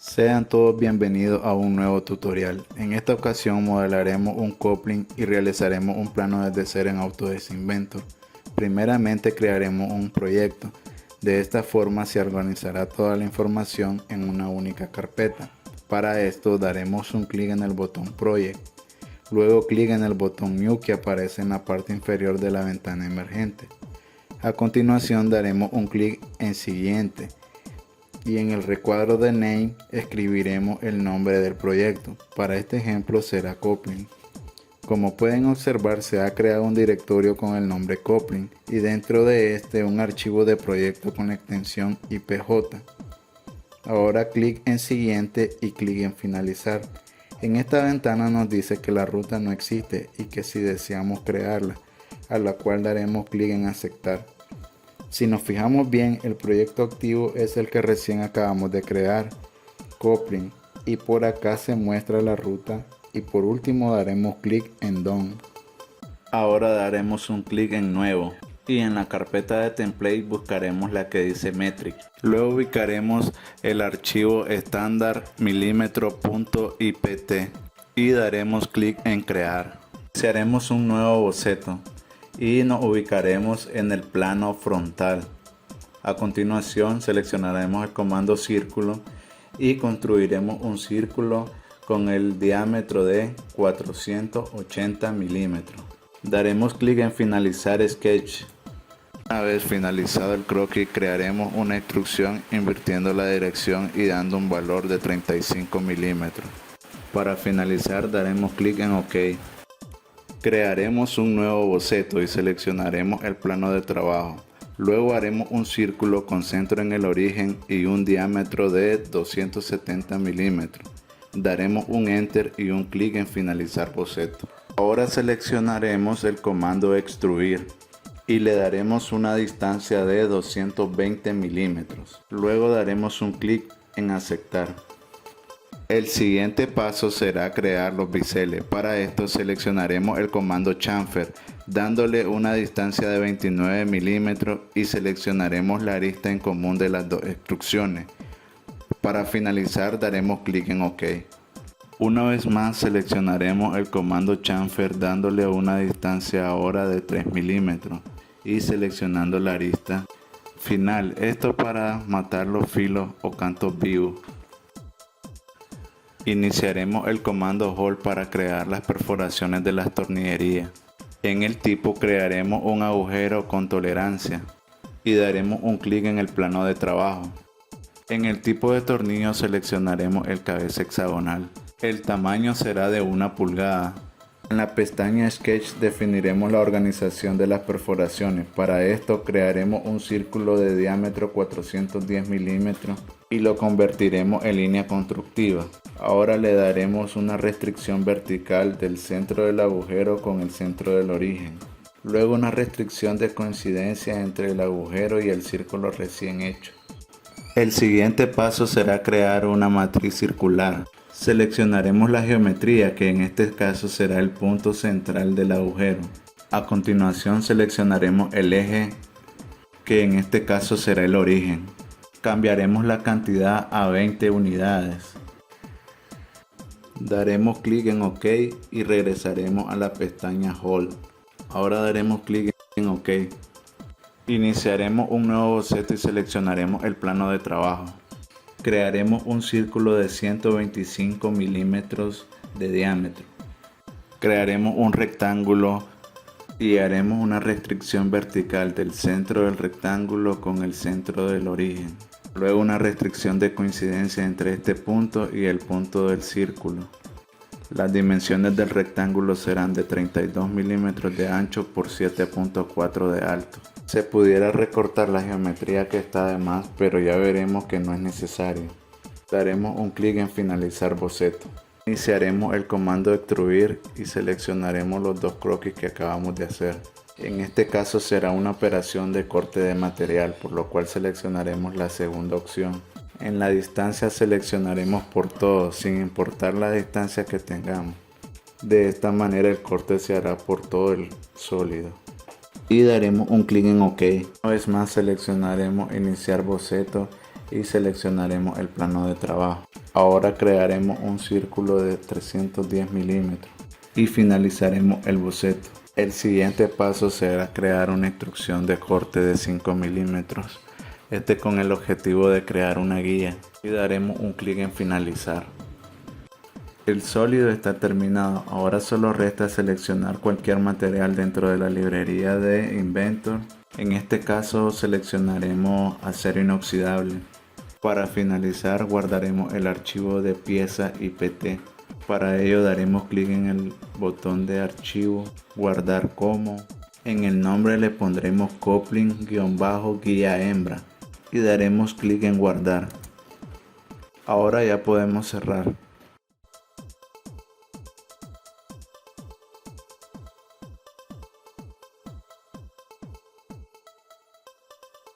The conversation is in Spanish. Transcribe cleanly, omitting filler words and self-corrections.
Sean todos bienvenidos a un nuevo tutorial. En esta ocasión modelaremos un coupling y realizaremos un plano desde cero en Autodesk Inventor. Primeramente crearemos un proyecto. De esta forma se organizará toda la información en una única carpeta. Para esto daremos un clic en el botón Project. Luego clic en el botón New que aparece en la parte inferior de la ventana emergente. A continuación daremos un clic en Siguiente. Y en el recuadro de Name escribiremos el nombre del proyecto. Para este ejemplo será Coupling. Como pueden observar, se ha creado un directorio con el nombre Coupling y dentro de este un archivo de proyecto con la extensión IPJ. Ahora clic en Siguiente y clic en Finalizar. En esta ventana nos dice que la ruta no existe y que si deseamos crearla, a la cual daremos clic en Aceptar. Si nos fijamos bien, el proyecto activo es el que recién acabamos de crear, Coupling, y por acá se muestra la ruta y por último daremos clic en Done. Ahora daremos un clic en Nuevo y en la carpeta de Template buscaremos la que dice Metric. Luego ubicaremos el archivo estándar mm.ipt y daremos clic en Crear. Iniciaremos un nuevo boceto y nos ubicaremos en el plano frontal. A continuación seleccionaremos el comando círculo y construiremos un círculo con el diámetro de 480 milímetros. Daremos clic en finalizar sketch. Una vez finalizado el croquis crearemos una extrusión invirtiendo la dirección y dando un valor de 35 milímetros. Para finalizar daremos clic en OK. Crearemos un nuevo boceto y seleccionaremos el plano de trabajo. Luego haremos un círculo con centro en el origen y un diámetro de 270 milímetros. Daremos un Enter y un clic en finalizar boceto. Ahora seleccionaremos el comando extruir y le daremos una distancia de 220 milímetros. Luego daremos un clic en aceptar. El siguiente paso será crear los biseles. Para esto seleccionaremos el comando chamfer, dándole una distancia de 29 milímetros y seleccionaremos la arista en común de las dos extrusiones. Para finalizar daremos clic en OK. Una vez más seleccionaremos el comando chamfer dándole una distancia ahora de 3 milímetros y seleccionando la arista final. Esto para matar los filos o cantos vivos. Iniciaremos el comando Hole para crear las perforaciones de las tornillerías. En el tipo crearemos un agujero con tolerancia y daremos un clic en el plano de trabajo. En el tipo de tornillo seleccionaremos el cabeza hexagonal. El tamaño será de 1 pulgada. En la pestaña Sketch definiremos la organización de las perforaciones. Para esto crearemos un círculo de diámetro 410 milímetros y lo convertiremos en línea constructiva. Ahora le daremos una restricción vertical del centro del agujero con el centro del origen. Luego una restricción de coincidencia entre el agujero y el círculo recién hecho. El siguiente paso será crear una matriz circular. Seleccionaremos la geometría, que en este caso será el punto central del agujero. A continuación seleccionaremos el eje, que en este caso será el origen. Cambiaremos la cantidad a 20 unidades. Daremos clic en OK y regresaremos a la pestaña Hole. Ahora daremos clic en OK. Iniciaremos un nuevo boceto y seleccionaremos el plano de trabajo. Crearemos un círculo de 125 milímetros de diámetro. Crearemos un rectángulo y haremos una restricción vertical del centro del rectángulo con el centro del origen. Luego una restricción de coincidencia entre este punto y el punto del círculo. Las dimensiones del rectángulo serán de 32 milímetros de ancho por 7.4 de alto. Se pudiera recortar la geometría que está de más, pero ya veremos que no es necesario. Daremos un clic en finalizar boceto. Iniciaremos el comando extruir y seleccionaremos los dos croquis que acabamos de hacer. En este caso será una operación de corte de material, por lo cual seleccionaremos la segunda opción. En la distancia seleccionaremos por todo, sin importar la distancia que tengamos. De esta manera el corte se hará por todo el sólido. Y daremos un clic en OK. Una vez más seleccionaremos iniciar boceto y seleccionaremos el plano de trabajo. Ahora crearemos un círculo de 310 milímetros y finalizaremos el boceto. El siguiente paso será crear una instrucción de corte de 5 milímetros, con el objetivo de crear una guía, y daremos un clic en finalizar. El sólido está terminado, ahora solo resta seleccionar cualquier material dentro de la librería de Inventor. En este caso seleccionaremos acero inoxidable. Para finalizar guardaremos el archivo de pieza IPT. Para ello daremos clic en el botón de archivo, guardar como. En el nombre le pondremos coupling-guía hembra y daremos clic en guardar. Ahora ya podemos cerrar.